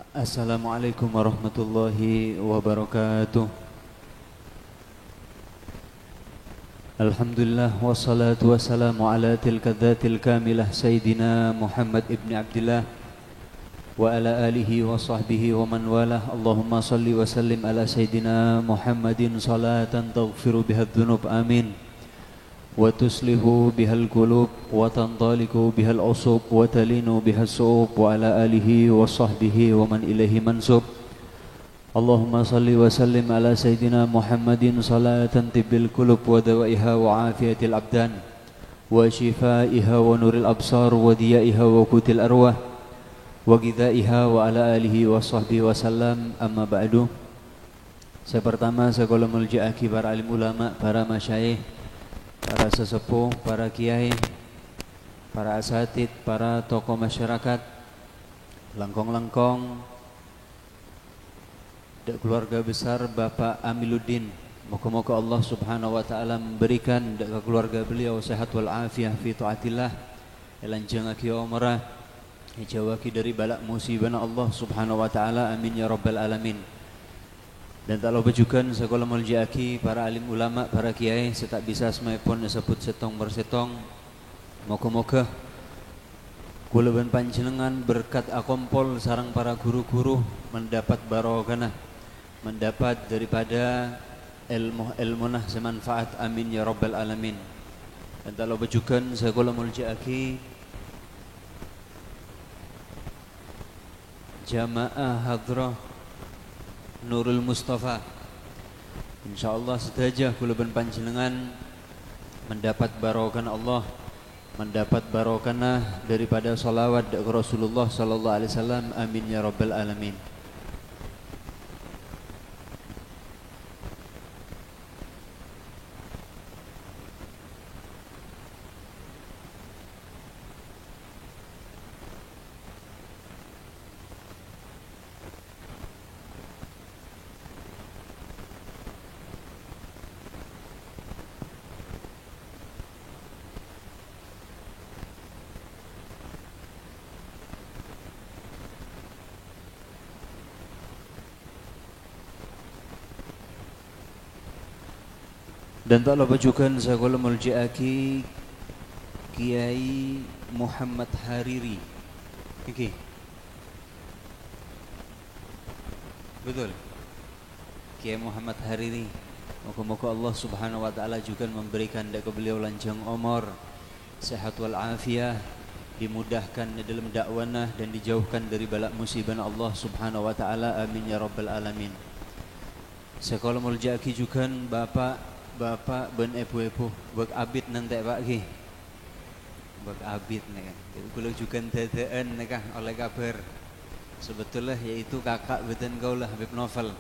Assalamualaikum warahmatullahi wabarakatuh. Alhamdulillah wassalatu wassalamu ala tilka dhatil kamilah Sayyidina Muhammad ibn Abdillah wa ala alihi wa sahbihi wa man walah. Allahumma salli wa sallim ala Sayyidina Muhammadin salatan taghfiru biha dhunub, amin. Wa tuslihu bihal qulub wa tantaliku bihal usub wa talinu bihal su'ub wa ala alihi wa sahbihi wa man ilaihi mansub. Allahumma salli wa sallim ala Sayyidina Muhammadin salatan tibbil qulub wa dawaiha wa afiyatil abdan wa shifaiha wa nuril absar wa diyaiha wa kutil arwah wa ghidaiha wa ala alihi wa sahbihi wa sallam. Amma ba'du. Saya pertama sekolah mulji'aki para alim ulama, para masyayikh, para sesepuh, para kiai, para asatid, para tokoh masyarakat, langkong-langkong, dan keluarga besar Bapak Amiluddin. Moga-moga Allah Subhanahu wa taala memberikan ke keluarga beliau sehat wal afiah fi taatillah, lanjang aki umrah, dijauhki dari balak musibah Allah Subhanahu wa taala, amin ya rabbal alamin. Dan tak lupa juga sekolah mulji'aki para alim ulama, para kiai, saya tak bisa semaipun sebut setong bersetong. Moga-moga kula ben panjenengan berkat akompol sarang para guru-guru mendapat barokah, mendapat daripada ilmu nah semanfaat, amin ya rabbal alamin. Dan tak lupa juga sekolah mulji'aki jamaah hadrah Nurul Mustafa. InsyaAllah sedaja kula ben panjenengan mendapat barokah Allah, mendapat barokah daripada salawat ke Rasulullah sallallahu alaihi wasallam, amin ya rabbal alamin. Dan tak lupa juga sekolah mulji'aki Kiai Muhammad Hariri. Oke. Betul. Kiai Muhammad Hariri. Moga-moga Allah Subhanahu wa taala juga memberikan kepada beliau lanjang umur, sehat wal afiah, dimudahkan dalam dakwanah dan dijauhkan dari balak musibah Allah Subhanahu wa taala, amin ya rabbal alamin. Sekolah mulji'aki juga Bapak ben ebu-ebu bak abid nanti Pak ki. Bak abid nih kan. Kulo juga dadaan nih kah oleh kabar. Sebetulnya yaitu kakak beten kau lah Habib Novel.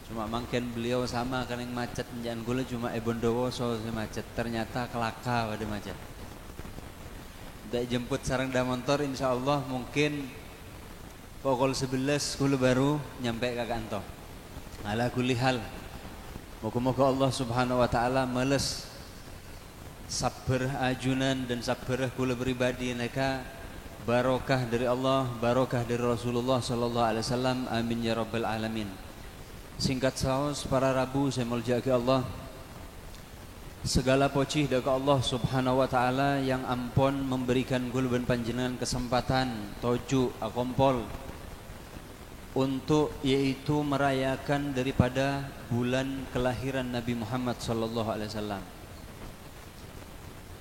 Cuma mungkin beliau sama kan yang macet jangan kulo cuma Bondowo so macet. Ternyata kelaka pada macet. Dak jemput sarang dah motor insyaallah mungkin pukul 11 kulo baru nyampe kakak anto. Ala kulli hal. Moga-moga Allah Subhanahu wa taala males sabar ajunan dan sabar kula pribadi neka barokah dari Allah, barokah dari Rasulullah sallallahu alaihi wasallam, amin ya rabbal alamin. Singkat saus para rabu saya mulji'aki Allah, segala puji dari Allah Subhanahu wa taala yang ampun memberikan kula ben panjenengan kesempatan toju akompol untuk yaitu merayakan daripada bulan kelahiran Nabi Muhammad sallallahu alaihi wasallam.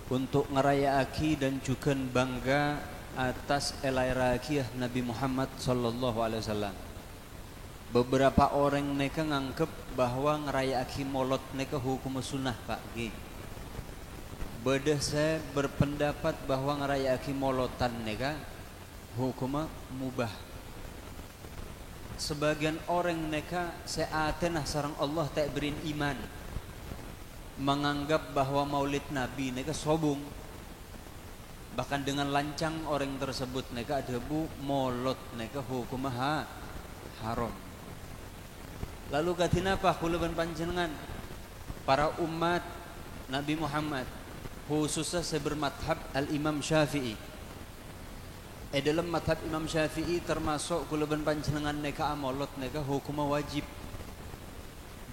Untuk ngerayaaki dan juga bangga atas elairakiah Nabi Muhammad sallallahu alaihi wasallam. Beberapa orang mereka nganggep bahwa ngerayaaki maulid mereka hukum sunnah Pak G. Bedah saya berpendapat bahwa ngerayaaki maulidan mereka hukum mubah. Sebagian orang mereka seatenah sarang Allah tak berin iman, menganggap bahwa maulid Nabi mereka sobung. Bahkan dengan lancang orang tersebut mereka debu maulid mereka hukum haram. Lalu katina apa kula ban panjenengan para umat Nabi Muhammad khususnya saya bermadhab Al-Imam Syafi'i dalam madhab Imam Syafi'i termasuk kulaban panjenengan neka amolot neka hukum wajib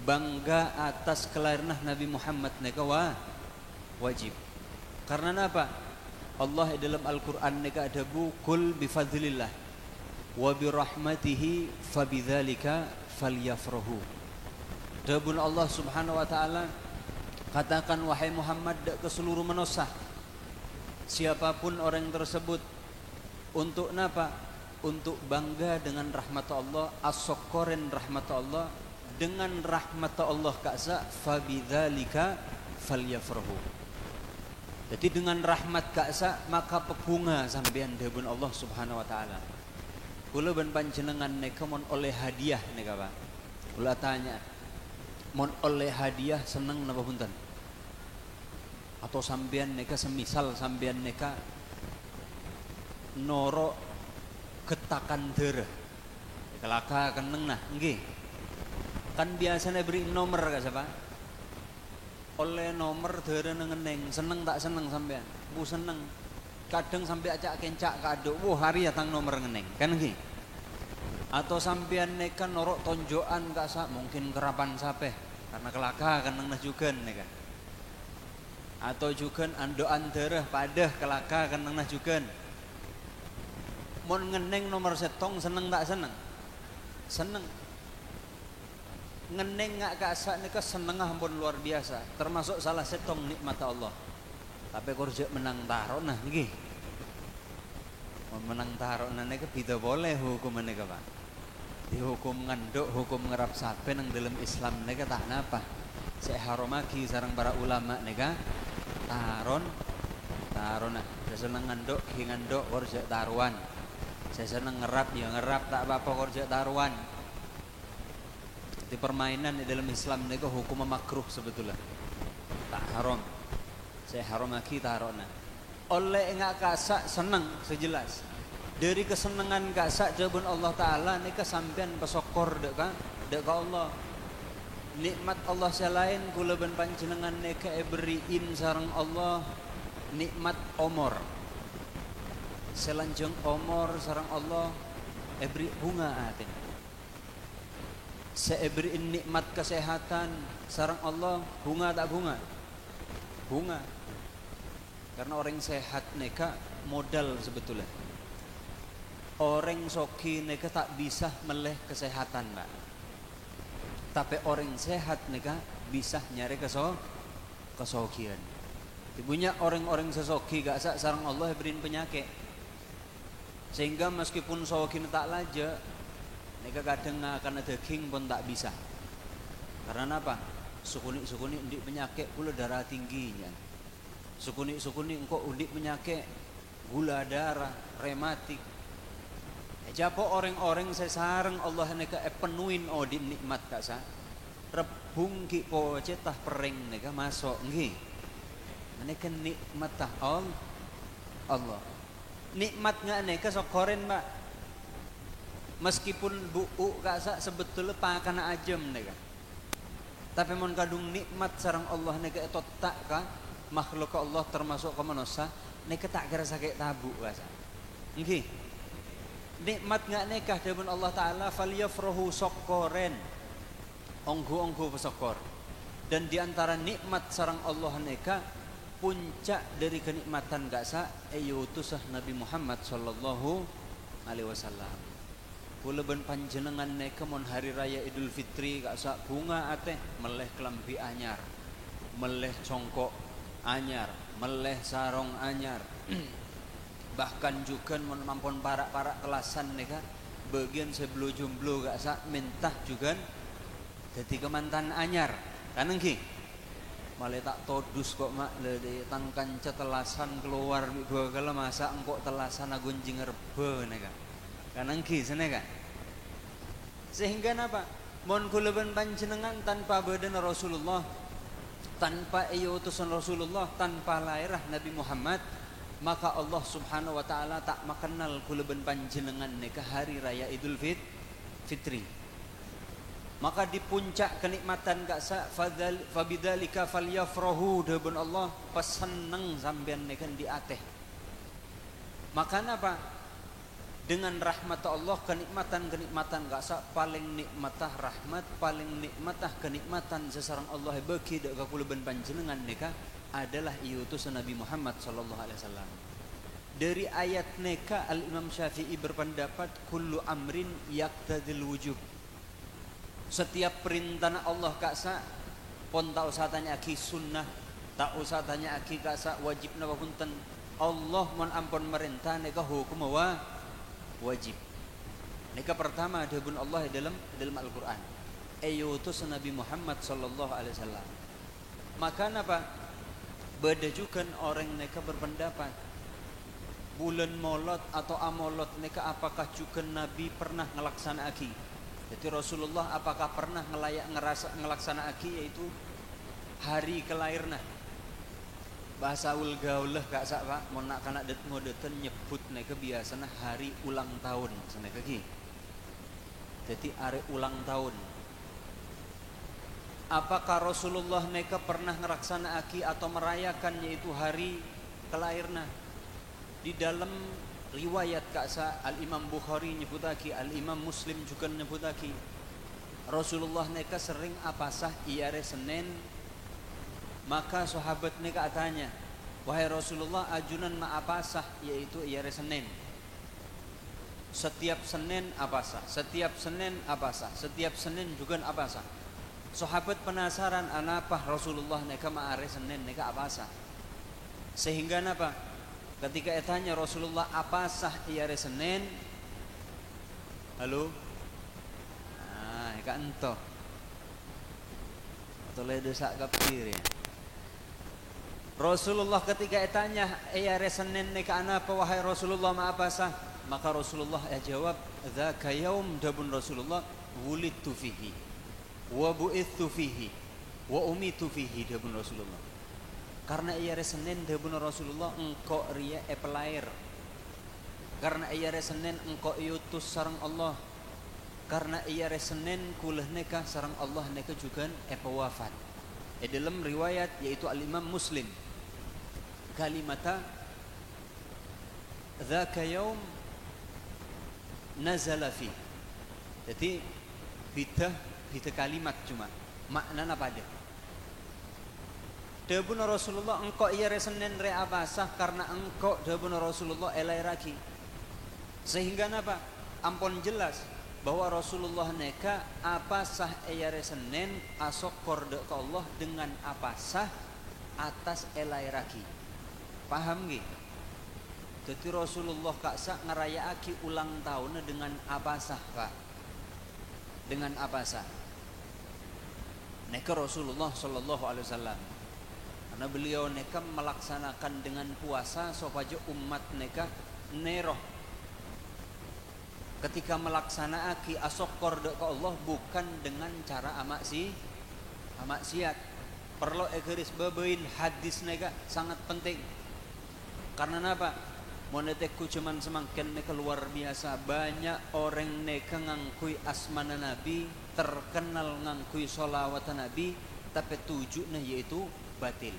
bangga atas kelahiran Nabi Muhammad neka wajib. Karena apa? Allah dalam Al-Quran neka ada kul bifadlillah wa birahmatihi fabidzalika falyafrahu. Dabun Allah Subhanahu wa taala katakan wahai Muhammad ke seluruh manusia, siapapun orang tersebut untuk napa? Untuk bangga dengan rahmat Allah, as-sokoren rahmat Allah, dengan rahmat Allah kasa fabidzalika falyafrahu. Jadi dengan rahmat kasa maka pebunga sampean dabun Allah Subhanahu wa taala. Kula ban panjenengan neka mon oleh hadiah neka Pak. Kula tanya, mon oleh hadiah seneng napa punten? Atau sampean neka semisal sampean neka noro getakan darah kelaka keneng nah nggih kan biasanya beri nomor gak siapa oleh nomor darah nengeneng seneng tak seneng sampean bu seneng kadang sampai acak kencak kado wah hari ya tang nomor ngeneng kan nggih atau sampean neka norok tonjokan gak sak mungkin kerapan sape karena kelaka keneng nah juga neka atau juga andoan darah padah kelaka keneng nah juga mon ngeneng nomor setong seneng tak seneng? Seneng. Ngeneng ngak kasa nika seneng ampun luar biasa. Termasuk salah setong nikmat Allah. Tapi korjek menang tarona nggih. Menang tarona nika bida boleh hukum nika Pak. Dihukum nganduk, hukum ngerap sape nang dalam Islam nika tak napa. Saya haromaki sareng para ulama nika tarona. Saya seneng nganduk, nganduk korjek taruan. Saya seneng ngerap ya ngerap tak apa-apa korjek taruhan. Di permainan di dalam Islam ini hukum makruh sebetulnya. Tak haram. Saya haram lagi tarona. Oleh enggak kasak seneng sejelas. Dari kesenangan kasak jabun Allah Taala ini kesampian pesokor dek Allah. Nikmat Allah selain kula ben panjenengan neka beriin sareng Allah nikmat omor. Selanjung omor sarang Allah beri bunga atin. Beri nikmat kesehatan sarang Allah bunga tak bunga? Bunga. Karena orang sehat neka modal sebetulnya. Orang soki neka tak bisa meleh kesehatan Pak. Tapi orang sehat neka bisa nyari kesokian. Ibunya orang-orang sesoki gak sarang Allah beriin penyakit. Sehingga meskipun sawakin tak laja neka kadang akan ada daging pun tak bisa. Karena apa? Sukuni undik penyakit pula darah tingginya. Sukuni engkau undik penyakit gula darah, rematik. Japo orang-orang sesareng Allah neka penuhin di nikmat kasa. Rebung ki po cetah pereng neka masuk nggih. Neka nikmat tah Allah. Nikmat nggak neka sokoren Pak. Meskipun buuk kasa sebetulnya pakana ajem neka. Tapi mon kadung nikmat sarang Allah neka itu tak ka makhluk Allah termasuk ke manusia neka tak kira sakit tabu kasa. Nggih. Nikmat nggak neka dabun Allah Taala falyafrahu sokoren. Onggo pesokor. Dan diantara nikmat sarang Allah neka puncak dari kenikmatan gak sa utusah Nabi Muhammad sallallahu alaihi wasallam. Kula ben panjenengan neka mon hari raya Idul Fitri gak sa bunga ate meleh kelambi anyar, meleh congkok anyar, meleh sarong anyar. Bahkan juga mon mampun parak-parak kelasan neka bagian sebelum jomblo gak sa mentah juga jadi kemantan anyar. Kan nggih? Malah tak todus kok mak dari tangkan cetelasan keluar dua kala masa engkau telasan agun jingerbe nega kanang kis nega sehingga napa mon kulaban panjenengan tanpa badan Rasulullah tanpa utusan Rasulullah tanpa lahirah Nabi Muhammad maka Allah Subhanahu wa taala tak makenal kulaban panjenengan nega hari raya Idul Fitri. Maka di puncak kenikmatan gak sa fabidzalika falyafrahu dabun Allah peseneng sampean nekan di ateh. Maka apa? dengan rahmat Allah kenikmatan gak sak paling nikmatah rahmat paling nikmatah kenikmatan sesarang Allah bagi dak kakuluban panjenengan neka adalah iutus Nabi Muhammad sallallahu alaihi wasallam. Dari ayat neka Al Imam Syafi'i berpendapat kullu amrin yaqtadil wujub. Setiap perintah Allah kak sak pon tak usah tanya aki sunnah, tak usah tanya aki kak sak wajib napa punten. Allah mon ampun merintah neka hukum wajib. Neka pertama adabun Allah dalam Al-Qur'an. Ayutus Nabi Muhammad sallallahu alaihi wasallam. Maka apa? Bedajukan orang neka berpendapat bulan Maulud atau Amolot neka apakah juga Nabi pernah ngelaksana aki? Jadi Rasulullah apakah pernah ngelaksana aki yaitu hari kelahirna? Bahasa ulgaulah kak sak pak, mau nak kanak ngodetan nyebut neka biasanya hari ulang tahun seneka ki. Jadi hari ulang tahun. Apakah Rasulullah neka pernah ngeraksana aki atau merayakan yaitu hari kelahirna? Di dalam riwayat kak sak Al Imam Bukhari nyebutaki, Al Imam Muslim juga nyebutaki. Rasulullah neka sering apasah iare Senin. Maka sahabat ni katanya, wahai Rasulullah ajunan ma apasah yaitu iare Senin. Setiap Senin apasah, setiap Senin apasah, setiap Senin juga apasah. Sahabat penasaran anapa Rasulullah neka ma are Senin neka apasah. Sehingga napa? Ketika etanya Rasulullah apasah iare Senin. Halo? Ah, eka ento. Toleh desak kapir ya. Rasulullah ketika etanya ya Senin neka anapa wahai Rasulullah ma apasah, maka Rasulullah jawab dzaka yaum dabun Rasulullah wulidtu fihi wa bu'ithu fihi wa umitu fihi dabun Rasulullah. Karena iya Senin dabun Rasulullah engkau ria pelair. Karena iya Senin engkau iutus sareng Allah. Karena iya Senin kulah neka sareng Allah neka juga wafat. Dalam riwayat yaitu Al Imam Muslim kalimata dzaka yaum nazala fi. Jadi bita kalimat cuma maknana pada. Dabun Rasulullah engkau iya Senin re abasah karena engkau dabun Rasulullah elai raki. Sehingga napa? Ampun jelas bahwa Rasulullah neka apasah iya Senin asok korde ke Allah dengan apasah atas elai raki. Paham nggih? Jadi Rasulullah kaksa ngerayaaki ulang tahun dengan apasah Pak? Dengan apasah? Neka Rasulullah sallallahu alaihi wasallam. Karena beliau neka melaksanakan dengan puasa supaya umat neka neroh. Ketika melaksanaaki asokor ke Allah bukan dengan cara maksiat. Perlu garis babain hadis neka sangat penting. Karena apa? Moneteku cuman semakin neka luar biasa. Banyak orang neka ngangkui asmana Nabi, terkenal ngangkui sholawat Nabi, tapi tujuannya yaitu batil.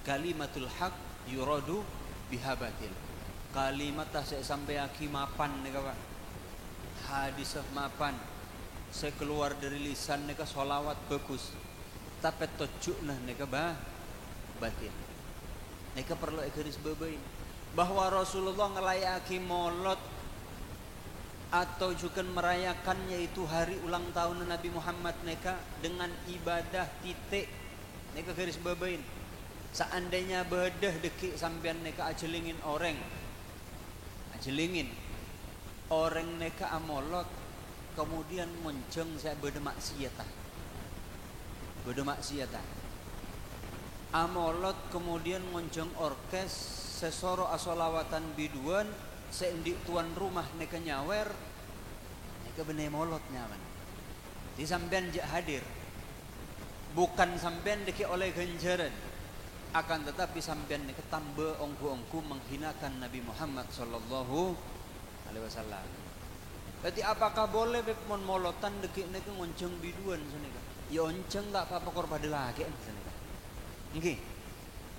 Kalimatul haq yuradu biha batil. Kalimat saya sampai aki mapan neka Pak. Hadis mapan. Saya keluar dari lisan neka sholawat bagus. Tapi tujuannya neka batil. Neka perlu garis babain bahwa Rasulullah ngelayaki maulud atau juga merayakan yaitu hari ulang tahun Nabi Muhammad neka dengan ibadah titik. Neka garis babain. Seandainya bedah deki sampean neka ajelingin orang neka amolot kemudian monceng saya beda maksiatan. Amolot kemudian ngonceng orkes sesoro asolawatan biduan seendik tuan rumah neka nyawer neka bener molot nyaman di sampean jak hadir bukan sampean deki oleh ganjaran akan tetapi sampean neka tambah ongku menghinakan Nabi Muhammad sallallahu alaihi wasallam. Jadi apakah boleh bepon molotan deki neka ngonceng biduan seneka? Ya onceng tak apa-apa korban lagi seneka. Nggih.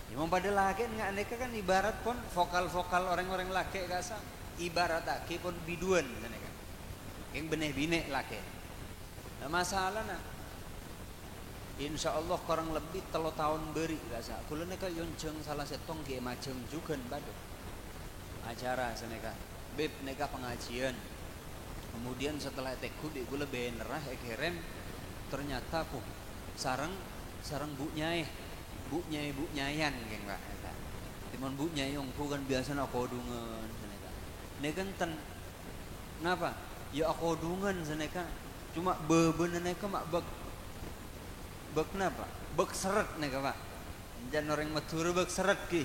Ya mau pada laki nggak neka kan ibarat pun vokal-vokal orang-orang laki kasa. ibaratake pun biduan saneka. Yang benih bine lake. Nah masalah nah. Insyaallah kurang lebih 3 tahun beri gasa. Kula neka yonceng salah setong ge macem juga bado. Acara saneka. Beb neka pengajian. Kemudian setelah teku di gula benerah ekerem ternyata puh sarang bu nyayan geng Pak eta. Timon bu nyai ongku kan biasana kodungan saneka. Nekan ten napa? Ya kodungan saneka. Cuma bebeun neka mak bek napa? Bek seret neka Pak. Jan orang Madura bek seret ki.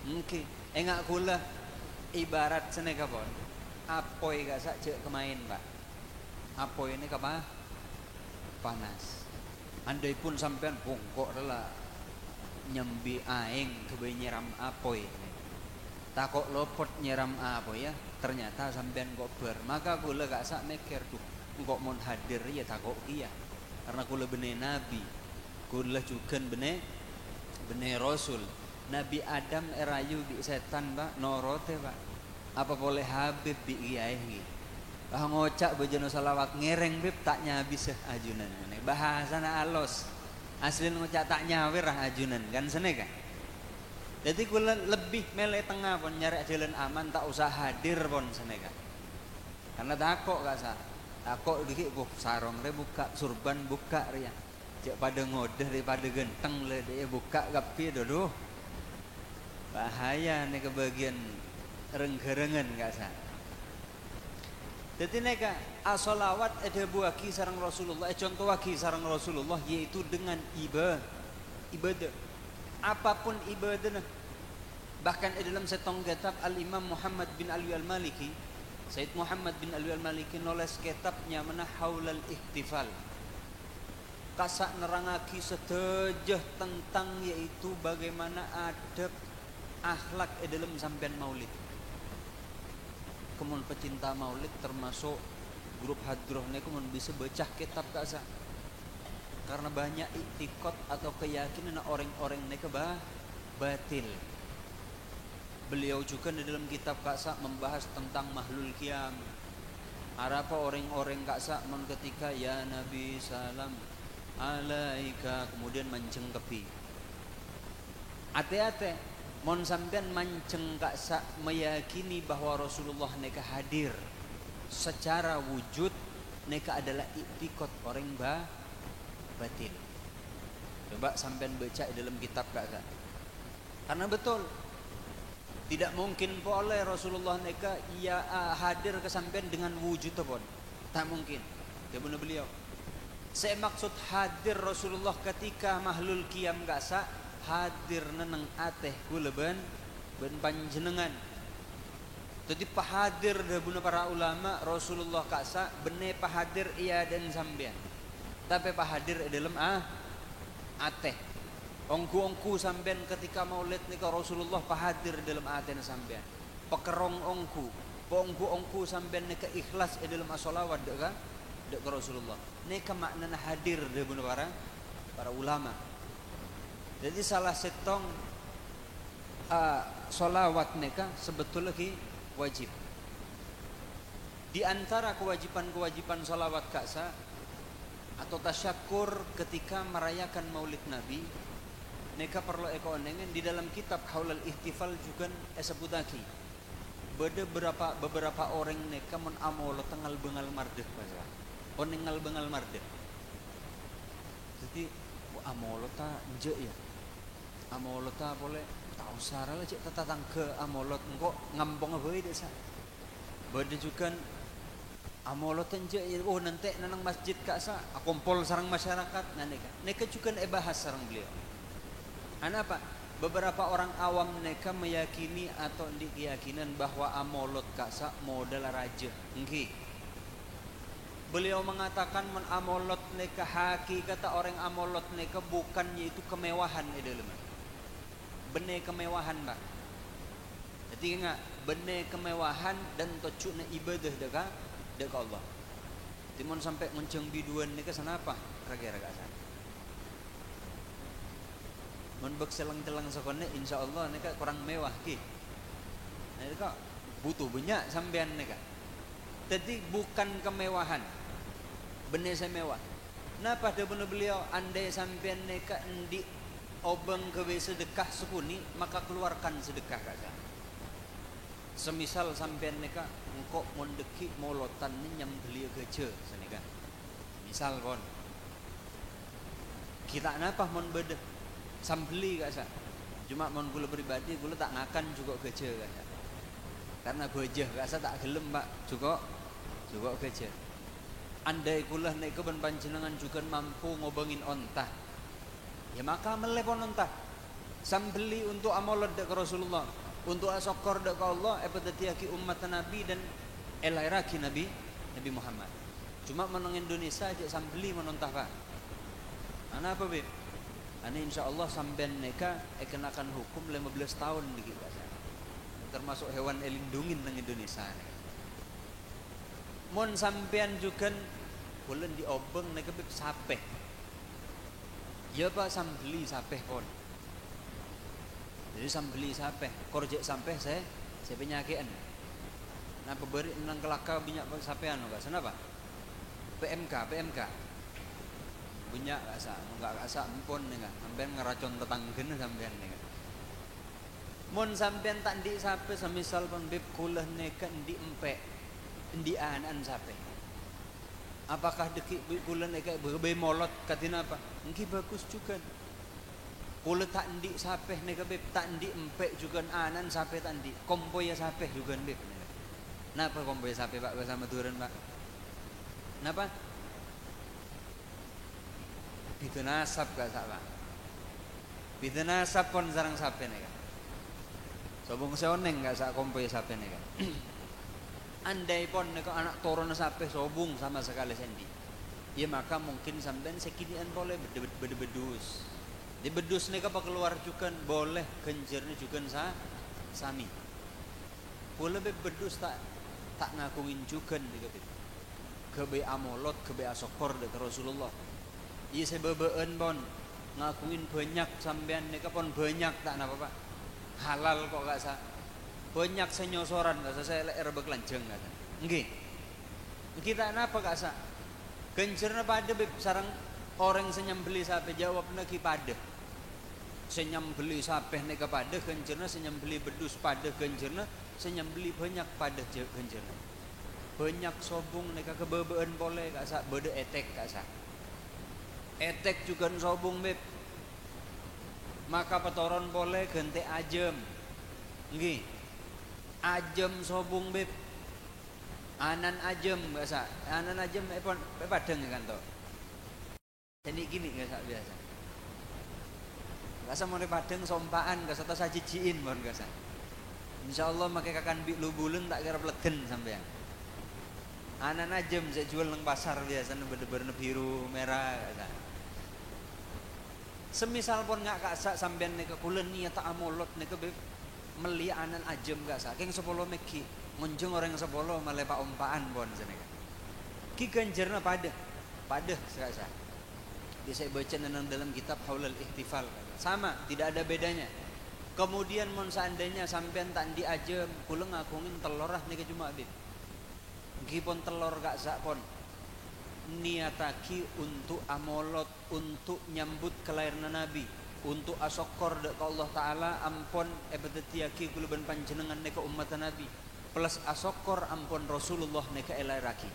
Mungkin engak kula ibarat saneka pon. Apoy gasa cek kemain Pak. Apoy ini apa? Panas. Andai pun sampean bongkok rela nyembi aing kebe nyeram apoy. Takok lopot nyeram apoy ya. Ternyata sampean kok ber. Maka kula gak sak mikir tuh. Kok mon hadir ya takok iya. Karena kula bene nabi. Kula juga bene rasul. Nabi Adam erayu bi setan Pak, norote Pak. Apa boleh Habib bi kiai. Bah ngocak bejana salawat ngereng bib tak nyabi seh ajunan. Bahasana alos. Asli ngocak tak nyawer rah ajunan kan seneka. Jadi kula lebih mele tengah pon nyari jalan aman tak usah hadir pon seneka. Karena takok gak sah. Takok dikit sarong re buka, surban buka ria. Cek pada ngodeh daripada genteng le dia buka gapi dodo. Bahaya nih kebagian renggerengan gak sah. Jadi neka asolawat ada buaki sarang Rasulullah. Contoh waki sarang Rasulullah yaitu dengan ibadah. Apapun ibadah. Bahkan dalam setong kitab Al-Imam Muhammad bin Alwi Al-Maliki, Said Muhammad bin Alwi Al-Maliki nulis kitabnya mana Haulal Ihtifal. Kasak nerangaki setejah tentang yaitu bagaimana adab akhlak dalam sampean maulid. Kemun pecinta maulid termasuk grup hadroh ne kemun bisa baca kitab kasa. Karena banyak iktikad atau keyakinan orang-orang ne batil. Beliau juga di dalam kitab kasa membahas tentang mahlul qiyam. Apa orang-orang kasa men ketika ya Nabi salam alaika kemudian mencengkepi. Ate-ate mon sampean manceng kasa meyakini bahwa Rasulullah neka hadir secara wujud neka adalah iktikad orang batil. Coba sampean baca dalam kitab kasa. Karena betul tidak mungkin boleh Rasulullah neka ia hadir ke sampean dengan wujud pun. Tak mungkin. Dia benar beliau. Saya maksud hadir Rasulullah ketika mahlul qiyam kasa hadir neneng ateh kula ben panjenengan. Jadi pahadir dahbuna para ulama Rasulullah kasa bene pahadir iya dan sampean. Tapi pahadir dalam ateh. Ongku sampean ketika maulid nika Rasulullah pahadir dalam ateh sampean. Pekerong ongku sampean nika ikhlas dalam asolawat dek Rasulullah. Nika maknana hadir dahbuna para ulama. Jadi salah setong solawat neka sebetulnya wajib. Di antara kewajiban solawat kaksa atau tasyakur ketika merayakan maulid Nabi, neka perlu ekoonengen di dalam kitab Haulal Ihtifal juga sebutaki. Beberapa orang neka men amolo tenggal bengal mardeh bahasa. Onengal bengal mardeh. Jadi amolo ta nje ya. Amolot ta boleh tahu sara lah cek tatang ke amolot engko ngampong apa desa. Bade juga amolot enje nanti nanang masjid kasa kumpul sarang masyarakat neka juga bahas sarang beliau. Apa? Beberapa orang awam neka meyakini atau di keyakinan bahwa amolot kasa modal raja. Engki. Beliau mengatakan men amolot neka kata orang amolot neka bukan yaitu kemewahan dalam. Benih kemewahan Pak. Jadi enggak benih kemewahan dan tocukna ibadah deka Allah. Timon sampai menceng biduan neka sanapa kira-kira kasa. Mun bek selang-telang sakone insyaallah neka kurang mewah ki. Nah kok butuh banyak sampean neka. Jadi bukan kemewahan, bener saya mewah. Nah pada bener beliau, andai sampean neka endi obeng kewe sedekah sepuni, maka keluarkan sedekah kaca. Semisal sampean neka engkau mondeki molotan nyam beli geje seneka. Misal pon, kita napa mon bede sambeli kaca. Cuma mon gula pribadi gula tak ngakan juga geje kaca. Karena gojeh kaca tak gelem pak juga geje. Andai kula nek keben panjenengan juga mampu ngobengin ontah, ya maka melepon ontah. Sambeli untuk amalot dek Rasulullah, untuk asokor dek Allah, epetetiaki umat Nabi dan elairaki Nabi Muhammad. Cuma menang Indonesia aja sambeli menontah pak. Ana apa beb? Ana insya Allah sampean neka kenakan hukum 15 tahun dikit bahasa. Termasuk hewan elindungin nang Indonesia. Mon sampean juga bulan diobeng neka beb sapeh. Ya pak sambeli sapeh pon. Jadi sambeli sapeh, korjek sampai saya penyakian. Nah pemberi nang kelaka banyak sampean enggak kenapa? PMK banyak enggak asa empon enggak sampean ngeracun tetanggen sampean enggak. Mon sampean tak ndik sape semisal pun beb kulah neka ndik empek ndik anan sape. Apakah dekik kulah neka berbe molot katina apa? Engki bagus juga. Kula tak ndik sapeh neka beb tak ndik empek juga anan sape tak ndik kompoya sapeh juga beb. Napa kompoya sape pak sama turun pak? Napa? Itu nasab gak sak pak? Itu nasab pon sarang sape neka. Sobong seoneng gak sak kompoya sape neka. Andai pon neka anak turun sape sobung sama sekali sendi. Ya maka mungkin sampean sekinian boleh bedus. Di bedus neka apa keluar juga boleh kenjernya juga sami. Boleh bedus tak ngakungin juga nih kebe amolot kebe asokor dari Rasulullah. Iya saya bebeen pon ngakuin banyak sampean neka pon banyak tak napa pak halal kok gak sah banyak senyosoran gak sah saya lek bekelanjeng gak sah. Nggih. Kita napa gak sah kenjernya pada beb sarang orang senyambeli sape jawab neki pada senyambeli sape neka pada kenjerna senyambeli bedus pada kenjerna senyambeli banyak pada kenjerna banyak sobung neka kebebeen boleh gak sak bede etek gak sak etek juga sobung beb maka petoron boleh gente ajem nggih ajem sobung beb anan ajem gak sak anan ajem padeng kan to. Jadi gini gak sak biasa. Gak mau padeng sompaan gak satu sajijiin mon gak sak. Insyaallah make kakan bi lubulun tak kira plegen sampean. Anan ajem saya jual nang pasar biasa bener-bener biru merah gak sak. Semisal pun gak sak sampean nek kulen niat tak amolot nek meli anan ajem gak sak. Keng 10 meki ngunjung orang 10 male pak ompaan pon seneka. Ki ganjerna pada gak sak. Saya baca dalam kitab Haulal Ihtifal sama tidak ada bedanya. Kemudian mon seandainya sampean tak di ajem kula ngakungin telur ah nika cuma bib gipon telur gak sak pon niataki untuk amolot untuk nyambut kelahiran Nabi untuk asokor dek Allah Ta'ala ampon ebetetiaki kula ben panjenengan neka umat Nabi plus asokor ampon Rasulullah neka elairaki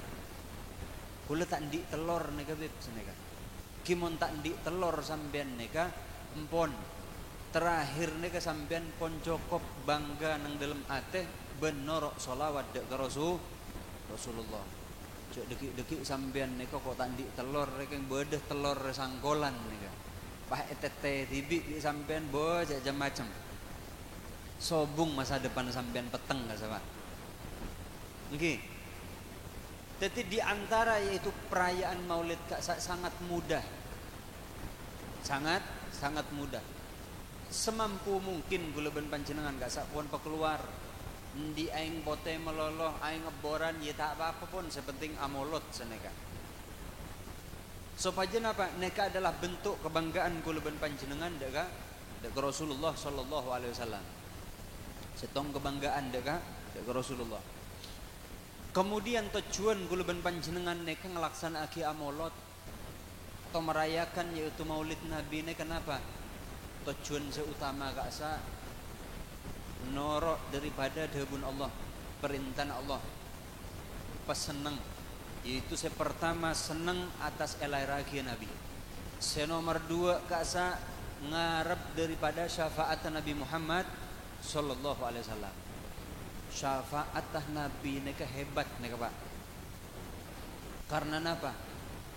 kula tak di telur neka bib seneka kimon tak di telur sampean neka empon terakhir neka sampean pon cokop bangga nang dalam ate benorok solawat dek ke Rasulullah cok dekik sampean neka kok tak di telur rekeng bedeh telur sangkolan neka pah etete tibi di sampean bo macam sobung masa depan sampean peteng gak sama nggih. Jadi di antara yaitu perayaan Maulid sangat mudah. Sangat mudah. Semampu mungkin gula ben panjenengan gak sak pun pekeluar. Di aing pote meloloh aing ngeboran ya tak apa-apa pun sepenting amolot seneka. Supaya apa? Neka adalah bentuk kebanggaan gula ben panjenengan deka Rasulullah sallallahu alaihi wasallam. Setong kebanggaan deka Dek Rasulullah. Kemudian tujuan kula ben panjenengan neka ngelaksanake amolot atau merayakan yaitu Maulid Nabi ini kenapa? Tujuan seutama gak sa norok daripada dahbun Allah, perintah Allah. Pas seneng yaitu saya pertama seneng atas elai-ragi Nabi. Saya nomor dua gak sa ngarep daripada syafaat Nabi Muhammad sallallahu alaihi wasallam. Syafaat Nabi neka hebat neka Pak. Karena napa?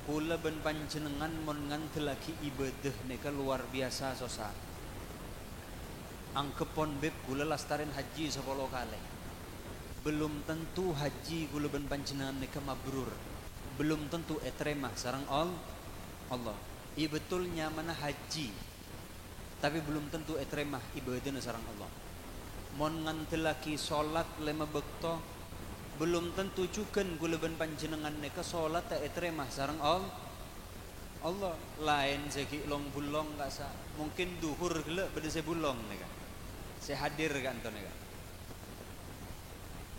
Kula ben panjenengan mon ngantelaki ibadah neka luar biasa sosa. Angkepon beb kula lastarin haji 10 kali. Belum tentu haji kula ben panjenengan neka mabrur. Belum tentu etremah sareng Allah. Iya betulnya mana haji. Tapi belum tentu etremah ibadahna sareng Allah. Mon ngantelaki salat lema bekto belum tentu cuken kula ben panjenengan neka salat ta etremah sareng Allah. Lain segi long bulong gak sa. Mungkin duhur gele beda se bulong neka. Saya hadir kan to neka.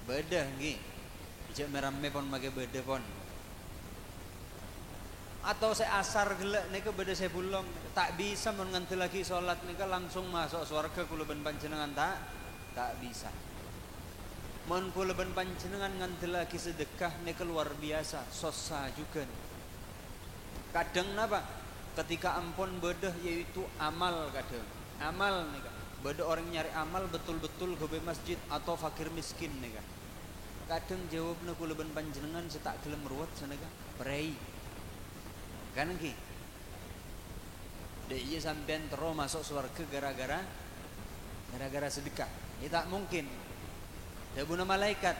Beda nggih. Ijak merame pon make beda pon. Atau saya asar gele neka beda se bulong. Tak bisa mon ngantelaki salat neka langsung masuk surga kula ben panjenengan tak bisa. Mon kula ben panjenengan ngandelaki sedekah neka luar biasa, sosa juga. Kadang napa? Ketika ampun bedah yaitu amal kadang. Amal neka. Beda orang nyari amal betul-betul ke masjid atau fakir miskin neka. Kadang jawabna kula ben panjenengan setak gelem ruwet sanega. Prei. Kan nggih. Dek iya sampean terus masuk surga gara-gara sedekah. Ya tak mungkin. Dahbuna malaikat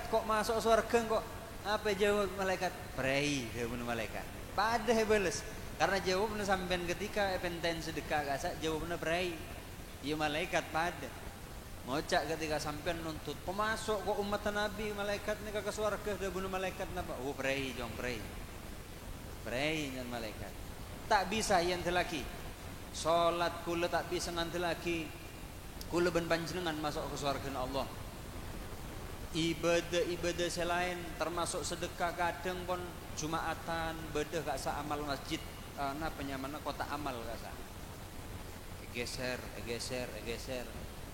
kok masuk surga kok? Apa jawab malaikat? Prei dahbuna malaikat. Pada hebeles. Karena jawabnya sampean ketika epenten sedekah gasa jawabnya prei. Ya malaikat pada. Ngocak ketika sampean nuntut pemasuk kok umat Nabi malaikat ni ke surga dahbuna malaikat napa? Oh prei jong prei. Prei jangan malaikat. Tak bisa yang telaki. Salat kula tak bisa nganti lagi. Kula ben panjenengan masuk ke surga Allah. Ibadah selain termasuk sedekah kadang pun Jumaatan bedah gak sa amal masjid penyamana kota amal gak sa. Geser.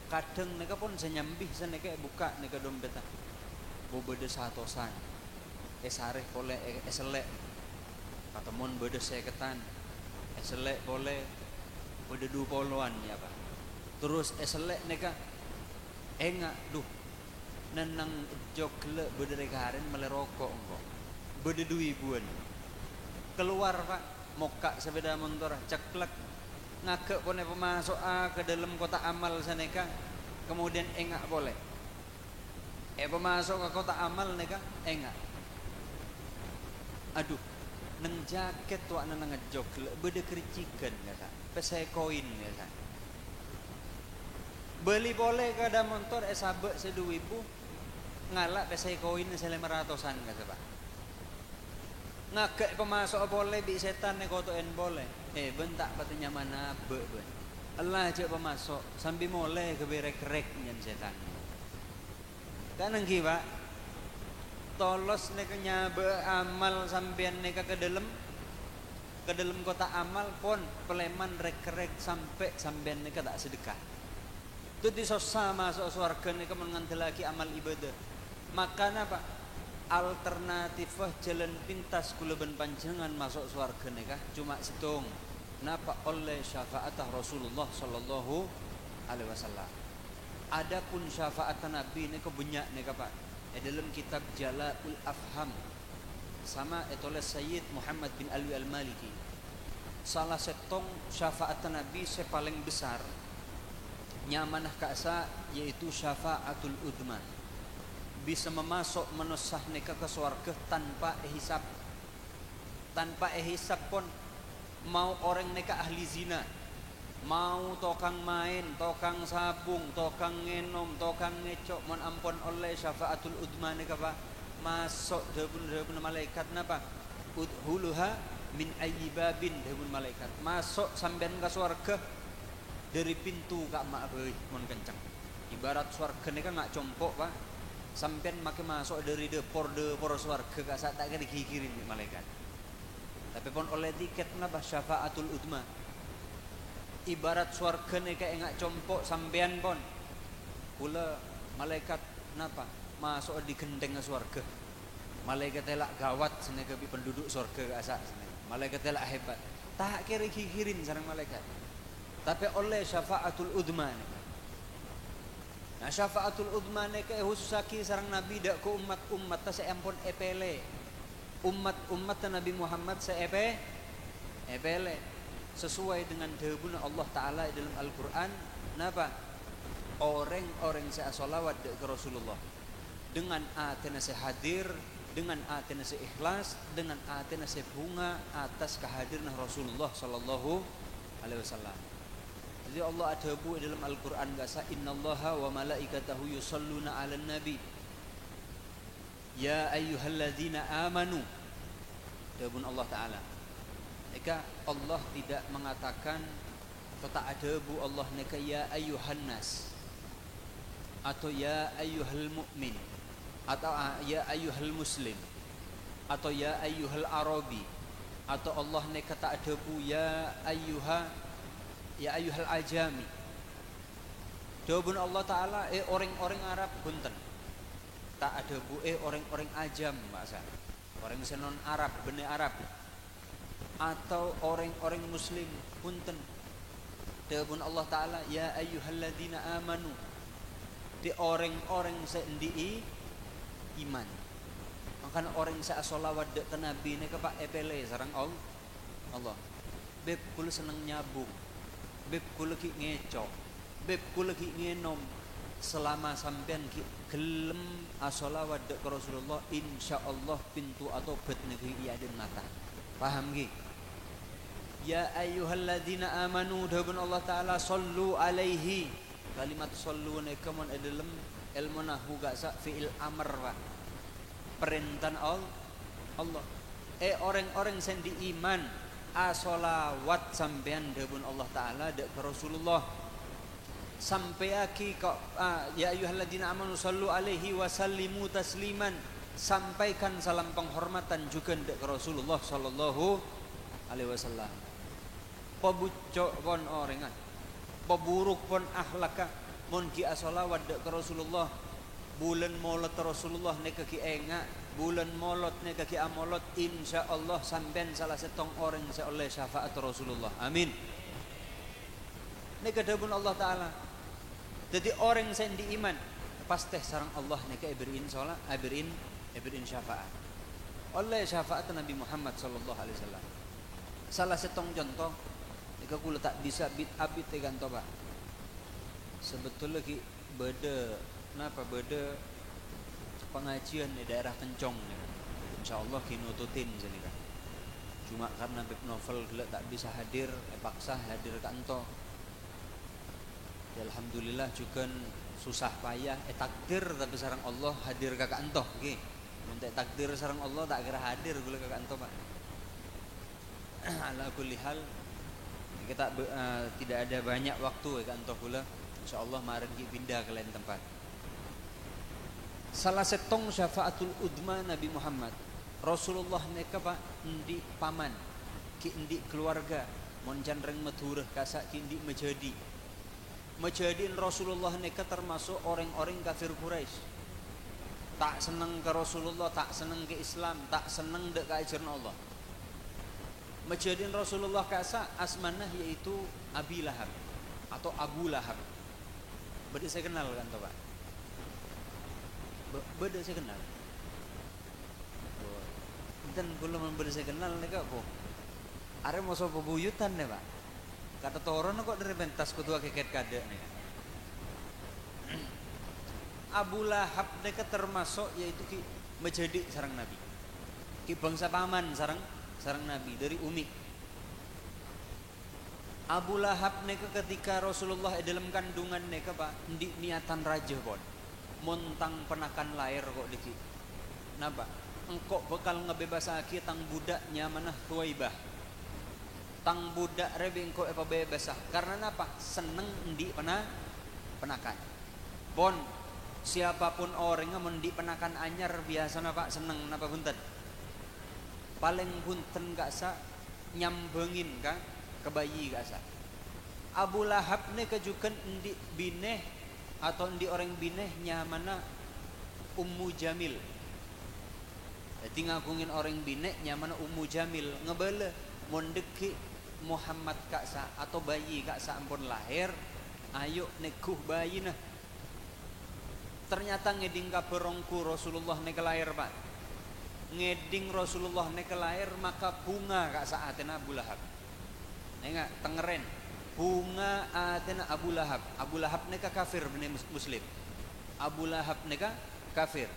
Kadang neka pun senyambih seneka buka neka dombetan. Bu bedah satosan. Sareh boleh selek. Katemun bedah seketan. Selek boleh bedah 20-an ya Pak. Terus selek neka enggak duh nenang jok le bedere karen melerokok engko bede 2.000-an keluar Pak moka sepeda motor ceklek ngagek pone pemasok ke dalam kota amal saneka kemudian enggak boleh pemasok ke kota amal neka enggak aduh neng jaket tuak neng ngejok le bede kericikan ya Kak pesai koin ya Kak. Beli boleh kada motor sabek 2.000 ngalak pesai koin 500-an kata Pak. Ngagek pemasok boleh bi setan nekotoen boleh. Bentak patenya mana ben. Allah aja pemasok sambil moleh keberek-rek nyen setan. Kan nengki Pak. Tolos nek nyabe amal sampean neka ke dalam kota amal pun peleman rek-rek sampai sampean neka tak sedekah. Itu disosa masuk surga ni kemen ngandelaki amal ibadah. Maka apa? Alternatifah jalan pintas kula ben panjenengan masuk surga ni kah cuma situng. Napa oleh syafaat Rasulullah sallallahu alaihi wasallam. Adapun syafaat Nabi ni kebanyak ni Pak. Dalam kitab Jala'ul Afham sama oleh Sayyid Muhammad bin Alwi Al-Maliki. Salah setong syafaat Nabi paling besar nyamanah kasa yaitu syafaatul udma bisa memasuk menusah neka ke surga tanpa hisab pun mau orang neka ahli zina mau tokang main tokang sabung tokang ngenom tokang ngecok mon ampun oleh syafaatul udma neka Pak masuk dahbun malaikat napa udhuluha min ayyibabin dahbun malaikat masuk sampean ke surga dari pintu kak mak beuy mon kencang ibarat surga ni kan nak compok Pak sampean make masuk dari depor swarga gak sak tak dikikirin malaikat. Tapi pun oleh tiket napa syafaatul udma. Ibarat swarga nek engak compok sampean pon. Kula malaikat napa masuk di gendeng swarga. Malaikat elak gawat seneka penduduk swarga gak sak. Malaikat elak hebat. Tak kira kikirin sareng malaikat. Tapi oleh syafaatul udma. Nah syafaatul udma neka khususaki sareng Nabi dak ke umat ta seampun epele. Umat Nabi Muhammad epele sesuai dengan dawuh Allah taala dalam Al-Qur'an napa? Orang-orang saya sholawat ke Rasulullah dengan atena hadir, dengan atena ikhlas, dengan atena bunga atas kehadiran Rasulullah sallallahu alaihi wasallam. Jadi Allah ada bu dalam Al-Qur'an gasa innallaha wa malaikatahu yusalluna 'alan nabi. Ya ayyuhalladzina amanu. Dawuh Allah taala. Eka Allah tidak mengatakan atau tak ada bu Allah neka ya ayyuhan nas atau ya ayyuhal mu'min atau ya ayyuhal muslim atau ya ayyuhal arabi atau Allah neka tak ada bu ya ayyuhal ajami. Dawuh Allah taala orang-orang Arab punten. Tak ada bu orang-orang ajam bahasa. Orang senon Arab, benih Arab. Atau orang-orang muslim punten. Dawuh Allah taala ya ayyuhalladzina amanu. Di orang-orang sendi iman. Makanya orang sa sholawat dek ke Nabi ne kepak epele sareng Allah. Beb kula seneng nyabung. Beb kula ki ngecok. Beb kula ki ngenom. Selama sampean ki gelem asolawat dek Rasulullah, insyaallah pintu atau bet negeri iaden mata. Paham ki? Ya ayyuhalladzina amanu dawuh Allah taala sallu alaihi. Kalimat sallu nek mon dalam ilmu nahwu gak sak fiil amr Pak. Perintah Allah. Orang-orang sing diiman asolawat sampean dawuh Allah taala dek Rasulullah. Sampai aki kok ya ayyuhalladzina amanu sallu alaihi wa sallimu tasliman, sampaikan salam penghormatan juga ke Rasulullah sallallahu alaihi wasallam. Pabucok pon orengan, paburuk pon akhlaka mon ki asolawat ke Rasulullah. Bulan molot Rasulullah nek ki enga, bulan molot nek ki amolot, insyaallah sampean salah setong orang oleh syafaat Rasulullah. Amin. Nek dawuh Allah taala. Jadi orang yang diiman pasti sarang Allah neka iberin salat, iberin syafaat. Oleh syafaat Nabi Muhammad sallallahu alaihi wasallam. Salah setong contoh, neka kula tak bisa abit ganto Pak. Sebetulnya ki beda pengajian di daerah Kencong nih. Insyaallah ki nututin jenika. Cuma karena bib novel gila tak bisa hadir, paksa hadir kanto. Ya, alhamdulillah juga susah payah takdir tapi sarang Allah hadir kakak entoh nggih. Mun takdir sarang Allah tak kira hadir gula kakak entoh Pak. Ala kulli hal kita tidak ada banyak waktu kakak entoh gula. Insyaallah mari kita pindah ke lain tempat. Salah setong syafaatul udma Nabi Muhammad Rasulullah neka Pak endi paman ki endi keluarga mon janreng matureh kasak ki endi menjadiin Rasulullah neka termasuk orang-orang kafir Quraisy. Tak seneng ke Rasulullah, tak seneng ke Islam, tak seneng dek ke ajaran Allah. Menjadiin Rasulullah kasa asmanah yaitu Abi Lahab atau Abu Lahab. Beda saya kenal kan toh Pak. Beda saya kenal. Dan kalau membeda saya kenal neka kok. Are mau sopo buyutan nih Pak. Kata toron kok dari pentas ketua keket kada nih. Abu Lahab mereka termasuk yaitu ki menjadi sarang Nabi. Ki bangsa paman sarang Nabi dari Umi. Abu Lahab mereka ketika Rasulullah dalam kandungan mereka Pak di niatan raja pon. Montang penakan lahir kok diki. Napa? Engkau bakal ngebebasake tang budaknya manah Thuwaibah. Tang budak rebe engkau apa bebasah karena apa seneng di penakan bon siapapun orang mun dipenakan anyar biasa napa seneng napa punten. Paling punten gak sa nyambengin ka ke bayi gak sa. Abu Lahab ne kejukan endi bineh atau endi orang bineh nyamana Ummu Jamil. Jadi ngagungin orang bineh nyamana Ummu Jamil ngebele mondeki Muhammad kak sa atau bayi kak sa ampun lahir ayo nekuh bayi nah. Ternyata ngeding kaberongku Rasulullah ne kelahir pak. Ngeding Rasulullah ne kelahir maka bunga kak saatina Abu Lahab. Nenga tengeren bunga atina Abu Lahab. Abu Lahab ne kafir benih muslim. Abu Lahab ne kafir.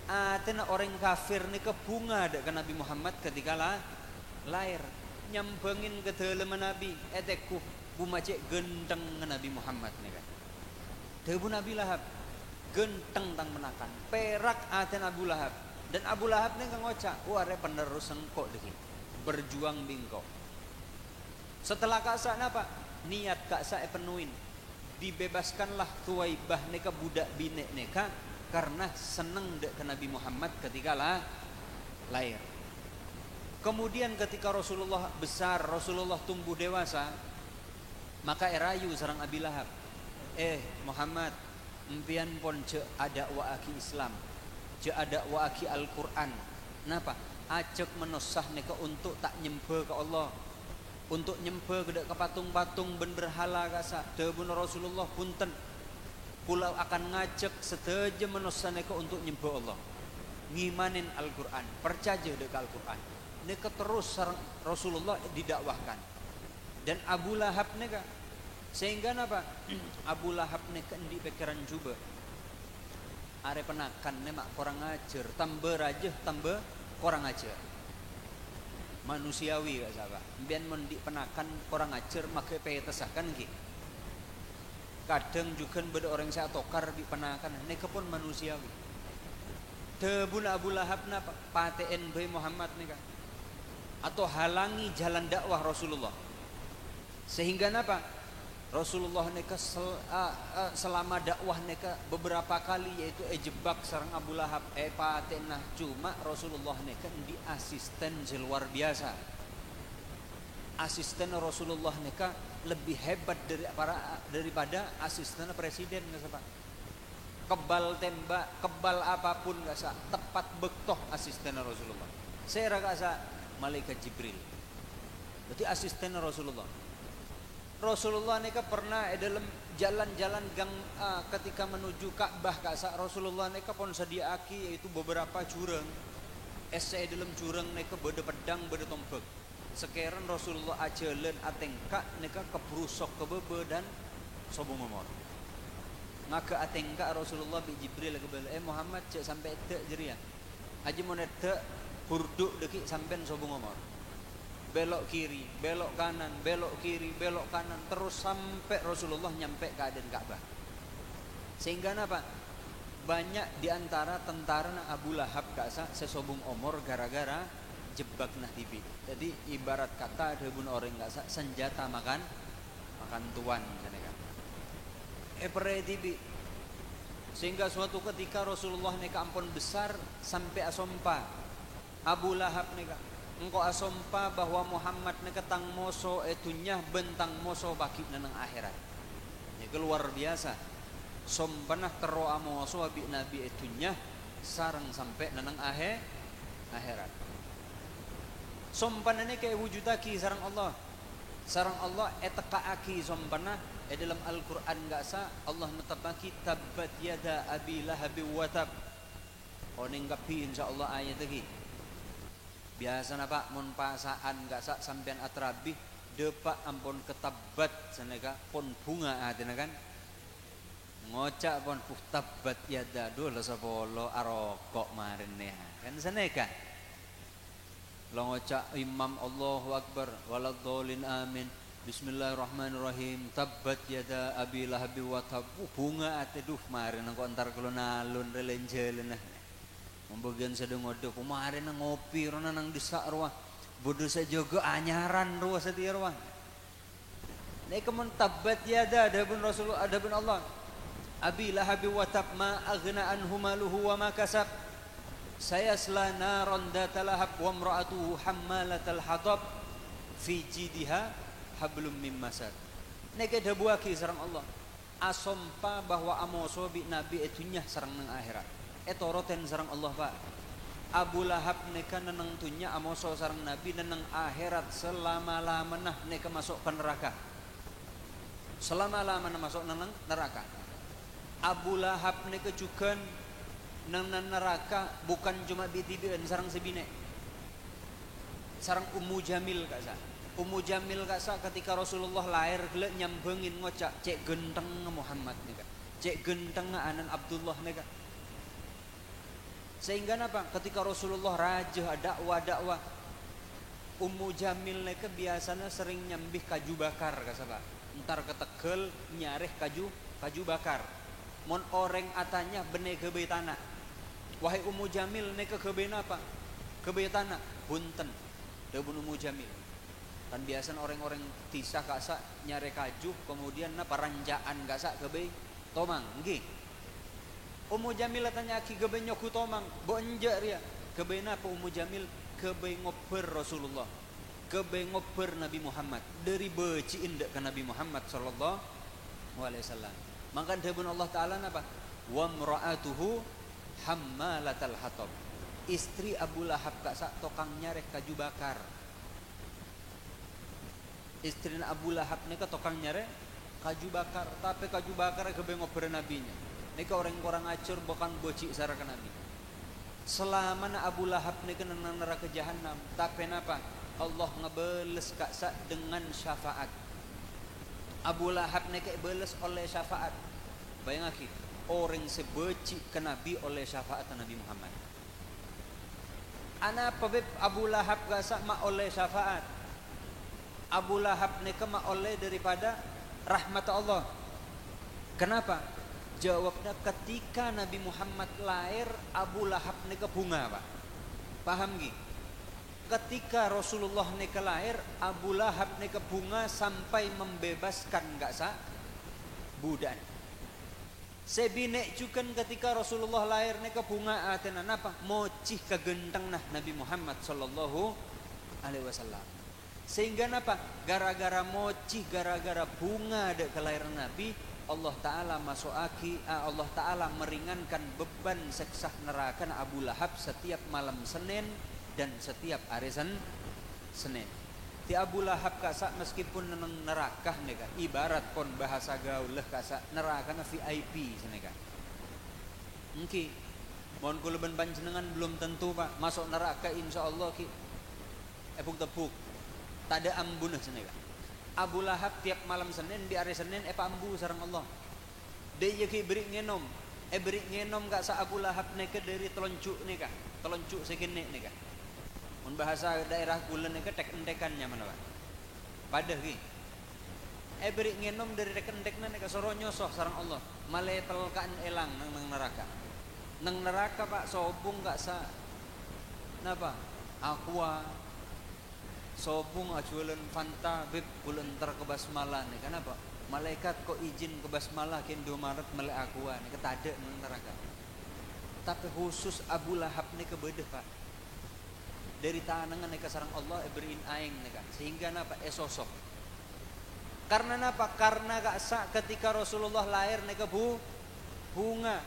Atina orang kafir ne ke bunga dek ke Nabi Muhammad ketika lahir. Nyambengin ke dalam Nabi eteku bumacek genteng Nabi Muhammad ne kan. Debu Nabi Lahab genteng tang menakan perak aten Abu Lahab dan Abu Lahab ne ngocak ware penerus engkau deki berjuang bingko. Setelah kaksa napa niat kaksa penuhin dibebaskanlah Thuwaibah neka budak binek neka karena seneng dek ke Nabi Muhammad ketika lahir. Kemudian ketika Rasulullah besar, Rasulullah tumbuh dewasa, maka erayu sarang Abi Lahab. Muhammad, empian pon ce ada waaki Islam, ce ada waaki Al-Quran. Napa? Acek menosah neka untuk tak nyembah ke Allah, untuk nyembah ke patung-patung ben berhala kasa. Debun Rasulullah punten pulau akan ngajak seteja menosah neka untuk nyembah Allah, ngimanin Al-Quran, percaya dek Al-Quran. Neka terus sarang Rasulullah didakwahkan. Dan Abu Lahab neka sehingga napa Abu Lahab neka di pikiran juga are penakan mak kurang ajar tambah raja tambah kurang ajar manusiawi gak sahabat bian mendi penakan kurang ajar maka petesakan ki kadang juga beda orang saya tokar di penakan neka pun manusiawi debun Abu Lahab napa paten bayi Muhammad neka atau halangi jalan dakwah Rasulullah sehingga napa Rasulullah neka selama dakwah neka beberapa kali yaitu jebak sarang Abu Lahab patenah cuma Rasulullah neka di asisten luar biasa. Asisten Rasulullah neka lebih hebat daripada asisten presiden nggak sah. Kebal tembak, kebal apapun nggak sah, tepat bektoh asisten Rasulullah. Saya rasa malaikat Jibril. Berarti asisten Rasulullah. Rasulullah neka pernah dalam jalan-jalan gang ketika menuju Ka'bah kasa Rasulullah neka pun sediaki yaitu beberapa jurang. Dalam jurang neka beda pedang beda tombak. Sekarang Rasulullah ajalan atengka neka kebrusok kebebe dan sobong ngomor. Maka atengka Rasulullah bi Jibril kebel Muhammad cek sampai dek jeria. Aja mau dek hurduk deki sampai sobong ngomor. Belok kiri, belok kanan, belok kiri, belok kanan, terus sampai Rasulullah nyampe keadaan Ka'bah. Sehingga apa? Banyak diantara tentara Abu Lahab kasa sesobung omor gara-gara jebak nah TV. Jadi ibarat kata ada bun orang kasa senjata makan tuan kan. Pere TV. Sehingga suatu ketika Rasulullah neka ampun besar sampai asompa Abu Lahab neka engkau asompa bahwa Muhammad neka tang moso etunya bentang moso baki nanang akhirat. Ini luar biasa. Sompanah tero amoso abi nabi etunya sarang sampai nanang akhirat. Sompan ini kayak wujudaki sarang Allah. Sarang Allah etekaaki sompanah dalam Al-Quran gak sah Allah netapaki tabbat yada abi lahabi watab. Oh ningkapi insyaallah ayat lagi. Biasa napa mun pasaan gak sak sampean atrabi depak ampun ketabat seneka pun bunga adena kan ngocak pun tabat yada dola sapolo arokok marene kan seneka lo ngocak imam Allahu akbar waladhdallin amin bismillahirrahmanirrahim tabat yada abi lahabi wa tab bunga ate duh maren engko antar kula nalun relenjelen membagian sedang ngode kemarin ngopi rona nang desak ruah bodoh saya juga anyaran ruah setia ruah ini kemen tabat yada ada pun Rasulullah ada pun Allah Abi Lahab wa tab ma aghna anhu maluhu wa ma kasab sayasla naran data lahab wa imra'atuhu hammalatal hatab fi jidha hablum mim masad. Neke dabuaki sareng Allah asompa bahwa amoso bi nabi etunya sareng nang akhirat etoroten sareng Allah Pak. Abu Lahab neka neneng tunya amoso sareng nabi neneng akhirat selama-lamana neka masuk ke neraka. Selama-lamana masuk neneng neraka. Abu Lahab neka juga nang neraka bukan cuma bitibian sarang sebine sarang Ummu Jamil kasa. Ummu Jamil kasa ketika Rasulullah lahir gelek nyambengin ngocak cek genteng Muhammad nika cek genteng anan Abdullah nika. Sehingga apa ketika Rasulullah rajah dakwah Ummu Jamil nika biasanya sering nyambih kaju bakar kasa Pak. Entar ketegel nyareh kaju bakar mon oreng atanya bene kebe tanah. Wahai Ummu Jamil neka kebe apa? Kebe tanah bunten. Debun Ummu Jamil. Kan biasa orang-orang tisah kasa nyare kaju kemudian na paranjaan kasa kebe tomang nggih. Ummu Jamil tanya ki kebe nyoku tomang bo enjak ria. Kebe napa Ummu Jamil? Kebe ngoper Rasulullah. Kebe ngoper Nabi Muhammad dari beci indak ke Nabi Muhammad sallallahu alaihi wasallam. Maka debun Allah taala napa? Wa imra'atuhu hammalatal hatab. Istri Abu Lahab kasa tokang nyareh kaju bakar. Istri Abu Lahab nika tokang nyareh kaju bakar, tapi kaju bakar kebe ngoper nabinya. Nika orang-orang acur bukan bocik sareng nabi. Selama Abu Lahab nika nang neraka jahanam, tapi napa? Allah ngebeles kasa dengan syafaat. Abu Lahab nika beles oleh syafaat. Bayangake orang sebeci ke Nabi oleh syafaat Nabi Muhammad. Ana pabib Abu Lahab gasa ma oleh syafaat. Abu Lahab nika ma oleh daripada rahmat Allah. Kenapa? Jawabnya ketika Nabi Muhammad lahir Abu Lahab nika bunga Pak. Paham nggih? Ketika Rasulullah nika lahir Abu Lahab nika bunga sampai membebaskan gasa budak. Sebinek juga ketika Rasulullah lahir nika bunga atenan apa? Mocih kegenteng nah Nabi Muhammad sallallahu alaihi wasallam. Sehingga apa? Gara-gara mocih, gara-gara bunga dek kelahiran Nabi, Allah Taala masukaki, Allah Taala meringankan beban seksa neraka Abu Lahab setiap malam Senin dan setiap hari Senin. Ti Abu Lahab kasa meskipun nang neraka neka ibarat pon bahasa gaul leh kasa neraka na VIP seneka. Engki mohon kula ben panjenengan belum tentu Pak masuk neraka insyaallah ki tepuk tak ada ambunah seneka. Abu Lahab tiap malam Senin di hari Senin ambu sareng Allah. Dia ki beri ngenom beri ngenom kasa Abu Lahab neka dari teloncuk neka teloncuk segene neka. Mun bahasa daerah kula nika tek entekannya mana Pak? Padah ki. Beri ngenom dari tek entekna nika soro nyosoh sareng Allah. Maletel kan elang nang neraka. Nang neraka Pak sobung gak sa napa? Aqua. Sobung ajulen Fanta bib bulan entar ke basmalah nih. Kenapa? Malaikat kok izin ke basmalah kin 2 Maret melek aqua nih ketade nang neraka. Tapi khusus Abu Lahab nih kebedeh Pak. Dari tanangan neka sarang Allah beriin aing neka sehingga napa sosok karena napa karena gak sa ketika Rasulullah lahir neka bunga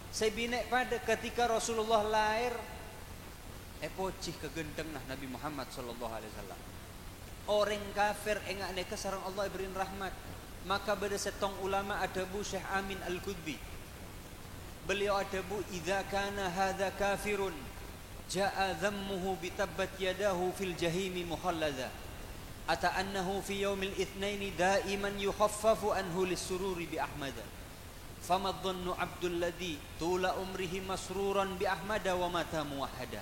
sebinek pada ketika Rasulullah lahir pocih kegenteng nah Nabi Muhammad sallallahu alaihi wasallam orang kafir engak neka sarang Allah beriin rahmat maka beda setong ulama ada Bu Syekh Amin Al-Qudbi beliau ada Bu idza kana hadza kafirun jaa dhammuhu bitabbat yadahu fil jahimi mukhallada ata annahu fi yaumil itsnaini daiman yukhaffafu anhu lis-sururi bi ahmada fama dhannu abdul ladzi tula umrihi masruran bi ahmada wa mata muwahhada.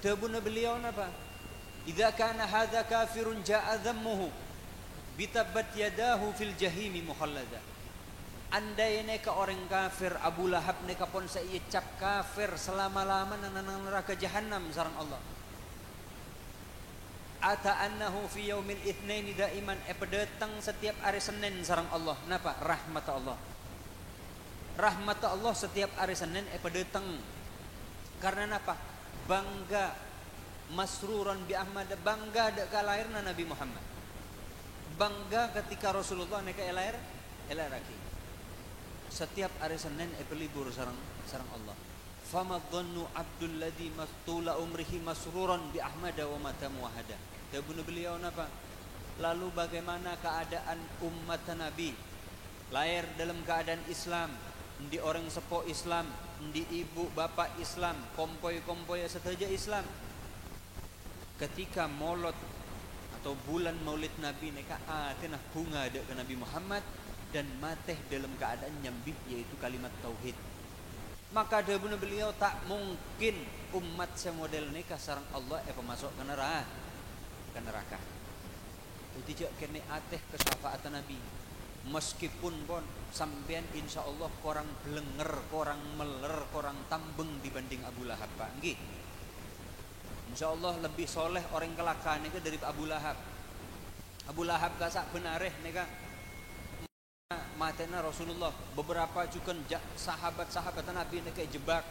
Dabuna beliau napa idza kana hadza kafirun jaa dhammuhu bitabbat yadahu fil jahimi mukhallada. Andai neka orang kafir Abu Lahab neka pon saya cap kafir selama-lama nang neraka jahanam sareng Allah. ata annahu fi yaumil itsnain daiman pedetang setiap hari Senin sareng Allah. Napa? Rahmat Allah. Rahmat Allah setiap hari Senin pedetang. Karena napa? Bangga masruran bi Ahmad, bangga dek kalahirna Nabi Muhammad. Bangga ketika Rasulullah neka lahir laki. Setiap hari Senin libur sareng Allah. Fama dhannu abdul ladzi mastula umrihi masruran bi Ahmad wa mata muwahhada. Bunuh beliau napa? Lalu bagaimana keadaan umat Nabi? Lahir dalam keadaan Islam, di orang sepo Islam, di ibu bapak Islam, kompoi-kompoi seteja Islam. Ketika molot atau bulan Maulid Nabi neka atenah bunga dek ke Nabi Muhammad dan mateh dalam keadaan nyambih yaitu kalimat tauhid. Maka bunuh beliau tak mungkin umat semodel neka sareng Allah masuk ke neraka. Jadi jak kene ateh kesyafaatan Nabi. Meskipun pun sampean insyaallah korang blenger, korang meler, korang tambeng dibanding Abu Lahab Pak. Nggih. Insyaallah lebih soleh orang kelaka nika dari Abu Lahab. Abu Lahab kasak benareh nika matena Rasulullah. Beberapa juga sahabat-sahabat Nabi nika jebak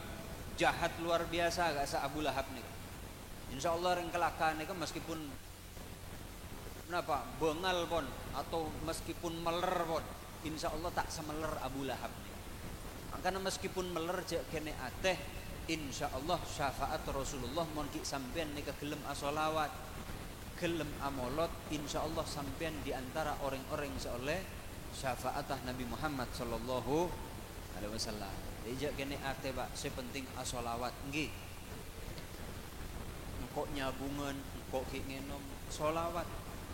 jahat luar biasa kasak Abu Lahab nika. Insyaallah orang kelaka nika meskipun napa bengal pun atau meskipun meler pun insyaallah tak semeler Abu Lahab nih. Karena meskipun meler jak kene ateh insyaallah syafaat Rasulullah mon ki sampean nika gelem asolawat gelem amolot insyaallah sampean di antara orang-orang seoleh syafaatah Nabi Muhammad sallallahu alaihi wasallam. Jadi jak kene ateh Pak sepenting asolawat nggih. Kok nyabungan kok ki ngenom solawat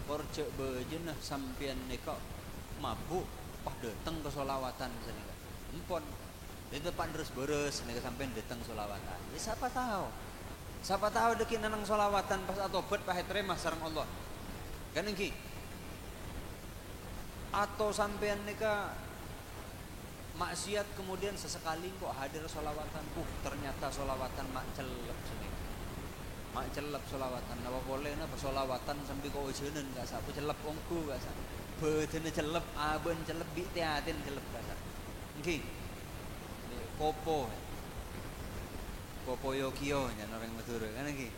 korcek bejenah sampian neka mabuk wah datang ke solawatan senika empon di depan terus beres neka sampean datang solawatan ya siapa tahu deki nanang solawatan pas atobat pahe terima sareng Allah kan engki atau sampean neka maksiat kemudian sesekali kok hadir solawatan ternyata solawatan mak celep senika mak celep solawatan, apa boleh na solawatan sampai kau ujianan gak sah, aku celep ongku gak sah, bedene celep, aben celep, biteatin celep gak sah, okay. Kopo Yokio nya orang Madura kan okay.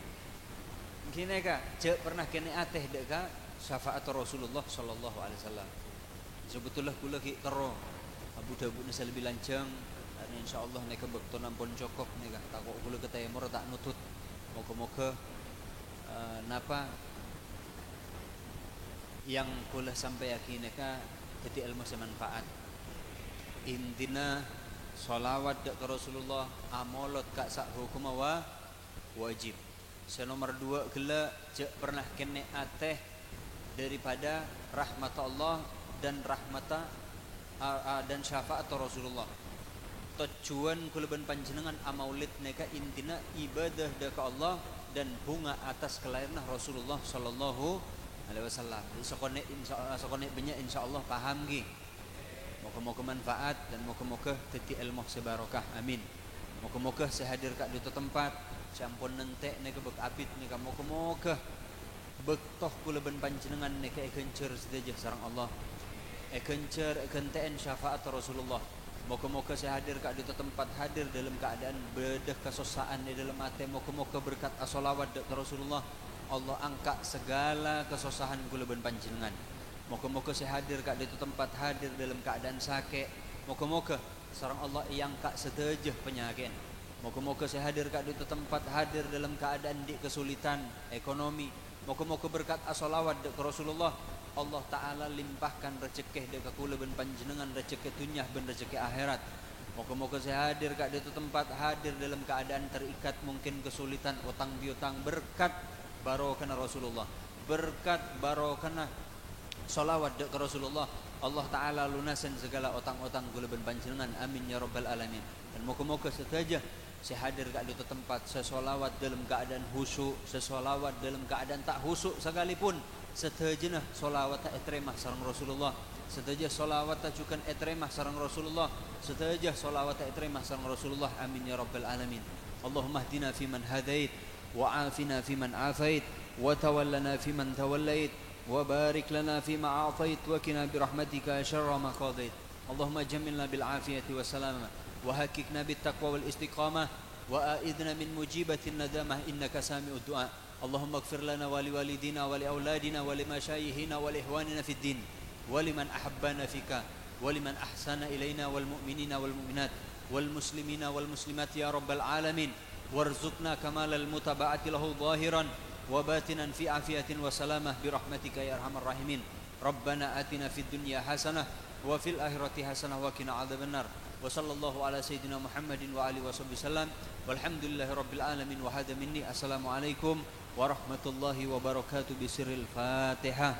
Gini kak, cek pernah kene ateh dek kak syafaat Rasulullah sallallahu alaihi wasallam. Sebetulnya kula ki kero Abu Dawud nisa lebih lancang, dan insyaallah neka bekto nampun cokok neka takok kula ketayamur tak nutut. Moga-moga napa yang kula sampai yakin ka jadi ilmu semanfaat. Intina sholawat ke Rasulullah amolot kak sak hukum wajib. Senomor 2 gela cek pernah kene ateh daripada rahmat Allah dan dan syafaat Rasulullah. Tujuan kuleban panjenengan amaulid neka intina ibadah deka Allah dan bunga atas kelahiran Rasulullah sallallahu alaihi wasallam. Sokone banyak insyaallah paham gi. Moga-moga manfaat dan moga-moga teti ilmu sebarokah. Amin. Moga-moga sehadir kak di tempat sampun nentek neka bek apit neka moga-moga bektoh kuleban panjenengan neka ekencer sedaya sareng Allah. Ekencer ekenten syafaat Rasulullah. Moga-moga saya hadir kak di tempat hadir dalam keadaan bedah kesosaan di dalam hati. Moga-moga berkat asolawat ke Rasulullah Allah angkat segala kesosahan kuleban panjenengan. Moga-moga saya hadir kak di tempat hadir dalam keadaan sakit. Moga-moga sareng Allah yang kak sedejah penyakit. Moga-moga saya hadir kak di tempat hadir dalam keadaan di kesulitan ekonomi. Moga-moga berkat asolawat ke Rasulullah Allah Ta'ala limpahkan rezeki dek kula ben panjenengan rezeki dunia ben rezeki akhirat. Moga-moga saya hadir kak di tempat hadir dalam keadaan terikat mungkin kesulitan utang piutang berkat barokah Rasulullah. Berkat barokah salawat dek Rasulullah Allah Ta'ala lunasan segala utang-utang kula ben panjenengan amin ya rabbal alamin. Dan moga-moga sedaja saya hadir kak di tempat sesolawat dalam keadaan khusyuk, sesolawat dalam keadaan tak khusyuk sekalipun. Setajana solawat etremah sareng Rasulullah. Setaja solawat tajukan etremah sareng Rasulullah. Setaja solawat etremah sareng Rasulullah. Amin ya rabbal alamin. Allahumma hdina fiman hadait wa afina fiman afait وتولنا فيمن توليت وبارك لنا فيما أعطيت وقنا برحمتك شر ما قضيت اللهم جملنا بالعافية والسلامة وهككنا بالتقوى والاستقامة وآئذنا من مجيبة الندامة إنك سامع الدعاء اللهم اغفر لنا ولوالدينا ولأولادنا ولمشايخنا ولإخواننا في الدين ولمن أحبنا فيك ولمن أحسن إلينا والمؤمنين والمؤمنات والمسلمين والمسلمات يا رب العالمين وارزقنا كمال المتابعة له ظاهرا وباطنا في عافية وسلامة برحمتك يا أرحم الراحمين ربنا آتنا في الدنيا حسنة وفي الآخرة حسنة وقنا عذاب النار وصلى الله على سيدنا محمد وآله وصحبه وسلم والحمد لله رب العالمين وهذا مني السلام عليكم ورحمة الله وبركاته بسر الفاتحة